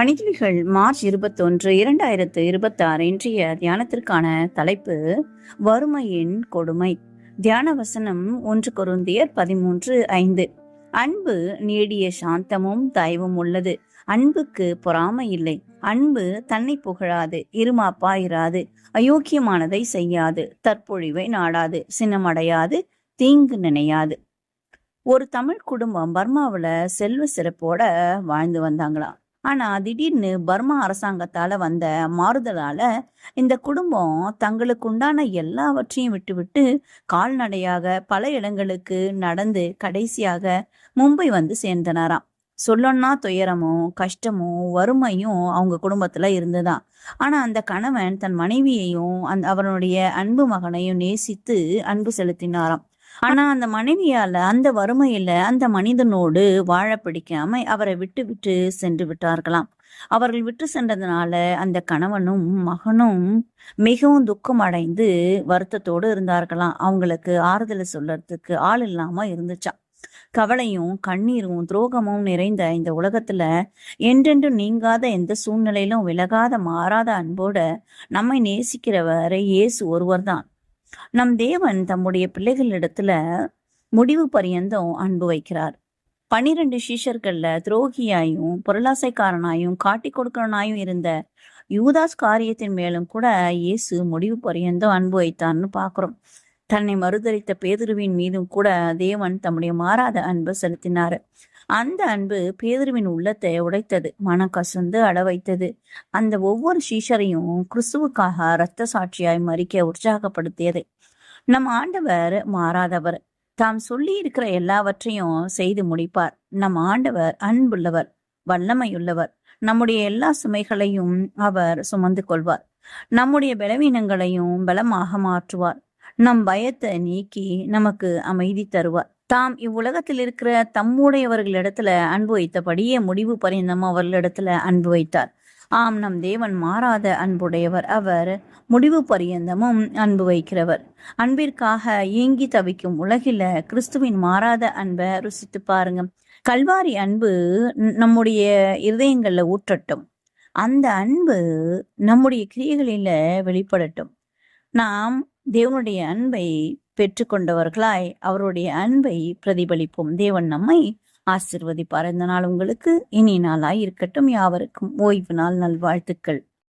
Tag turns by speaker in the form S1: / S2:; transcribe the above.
S1: மணித்துளிகள் March 21, 2026 இன்றைய தியானத்திற்கான தலைப்பு வறுமையின் கொடுமை. தியான வசனம் 1 கொரிந்தியர் 13:5. அன்பு நீடிய சாந்தமும் தயவும் உள்ளது. அன்புக்கு பொறாமை இல்லை. அன்பு தன்னை புகழாது, இருமாப்பாயிராது, அயோக்கியமானதை செய்யாது, தற்பொழிவை நாடாது, சினமடையாது, தீங்கு நினையாது. ஒரு தமிழ் குடும்பம் பர்மாவுல செல்வ சிறப்போட வாழ்ந்து வந்தாங்களாம். ஆனா திடீர்னு பர்மா அரசாங்கத்தால வந்த மாறுதலால இந்த குடும்பம் தங்களுக்கு உண்டான எல்லாவற்றையும் விட்டுவிட்டு கால்நடையாக பல இடங்களுக்கு நடந்து கடைசியாக மும்பை வந்து சேர்ந்தனராம். சொல்லணும்னா துயரமும் கஷ்டமும் வறுமையும் அவங்க குடும்பத்துல இருந்துதான். ஆனா அந்த கணவன் தன் மனைவியையும் அவனுடைய அன்பு மகனையும் நேசித்து அன்பு செலுத்தினாராம். ஆனா அந்த மனைவியால அந்த வறுமையில அந்த மனிதனோடு வாழ பிடிக்காம அவரை விட்டு விட்டு சென்று விட்டார்களாம். அவர்கள் விட்டு சென்றதுனால அந்த கணவனும் மகனும் மிகவும் துக்கம் அடைந்து வருத்தத்தோடு இருந்தார்களாம். அவங்களுக்கு ஆறுதலை சொல்றதுக்கு ஆள் இல்லாம இருந்துச்சாம். கவலையும் கண்ணீரும் துரோகமும் நிறைந்த இந்த உலகத்துல என்றென்றும் நீங்காத எந்த சூழ்நிலையிலும் விலகாத மாறாத அன்போட நம்மை நேசிக்கிறவரை இயேசு ஒருவர் தான். நம் தேவன் தம்முடைய பிள்ளைகளிடத்துல முடிவு பரியந்தம் அன்பு வைக்கிறார். 12 சீஷர்கள்ல துரோகியாயும் பொருளாசைக்காரனாயும் காட்டி கொடுக்கிறனாயும் இருந்த யூதாஸ் காரியத்தின் மேலும் கூட இயேசு முடிவு பரியந்தம் அன்பு வைத்தார்னு பாக்குறோம். தன்னை மறுதலித்த பேதுருவின் மீதும் கூட தேவன் தம்முடைய மாறாத அன்பு செலுத்தினாரு. அந்த அன்பு பேதுருவின் உள்ளத்தை உடைத்தது, மனம் கசந்து அட வைத்தது. அந்த ஒவ்வொரு சீஷரையும் கிறிஸ்துவுக்காக இரத்த சாட்சியாய் மறிக்க உற்சாகப்படுத்தியது. நம் ஆண்டவர் மாறாதவர். தாம் சொல்லி இருக்கிற எல்லாவற்றையும் செய்து முடிப்பார். நம் ஆண்டவர் அன்புள்ளவர், வல்லமையுள்ளவர். நம்முடைய எல்லா சுமைகளையும் அவர் சுமந்து கொள்வார். நம்முடைய பலவீனங்களையும் பலமாக மாற்றுவார். நம் பயத்தை நீக்கி நமக்கு அமைதி தருவார். தாம் இவ்வுலகத்தில் இருக்கிற தம்முடையவர்களிடத்துல அன்பு வைத்தபடியே முடிவு பரிந்தம் அவர்களிடத்துல அன்பு வைத்தார். ஆம், நம் தேவன் மாறாத அன்புடையவர். அவர் முடிவு பரியந்தமும் அன்பு வைக்கிறவர். அன்பிற்காக ஏங்கி தவிக்கும் உலகில கிறிஸ்துவின் மாறாத அன்பை ருசித்து பாருங்க. கல்வாரி அன்பு நம்முடைய இருதயங்கள்ல ஊற்றட்டும். அந்த அன்பு நம்முடைய கிரியைகளில வெளிப்படட்டும். நாம் தேவனுடைய அன்பை பெற்றுக்கொண்டவர்களாய் அவருடைய அன்பை பிரதிபலிப்போம். தேவன் நம்மை ஆசீர்வதிப்பார். இந்த நாள் உங்களுக்கு இனிய நாளாய் இருக்கட்டும். யாவருக்கும் ஓய்வு நாள் நல்வாழ்த்துக்கள்.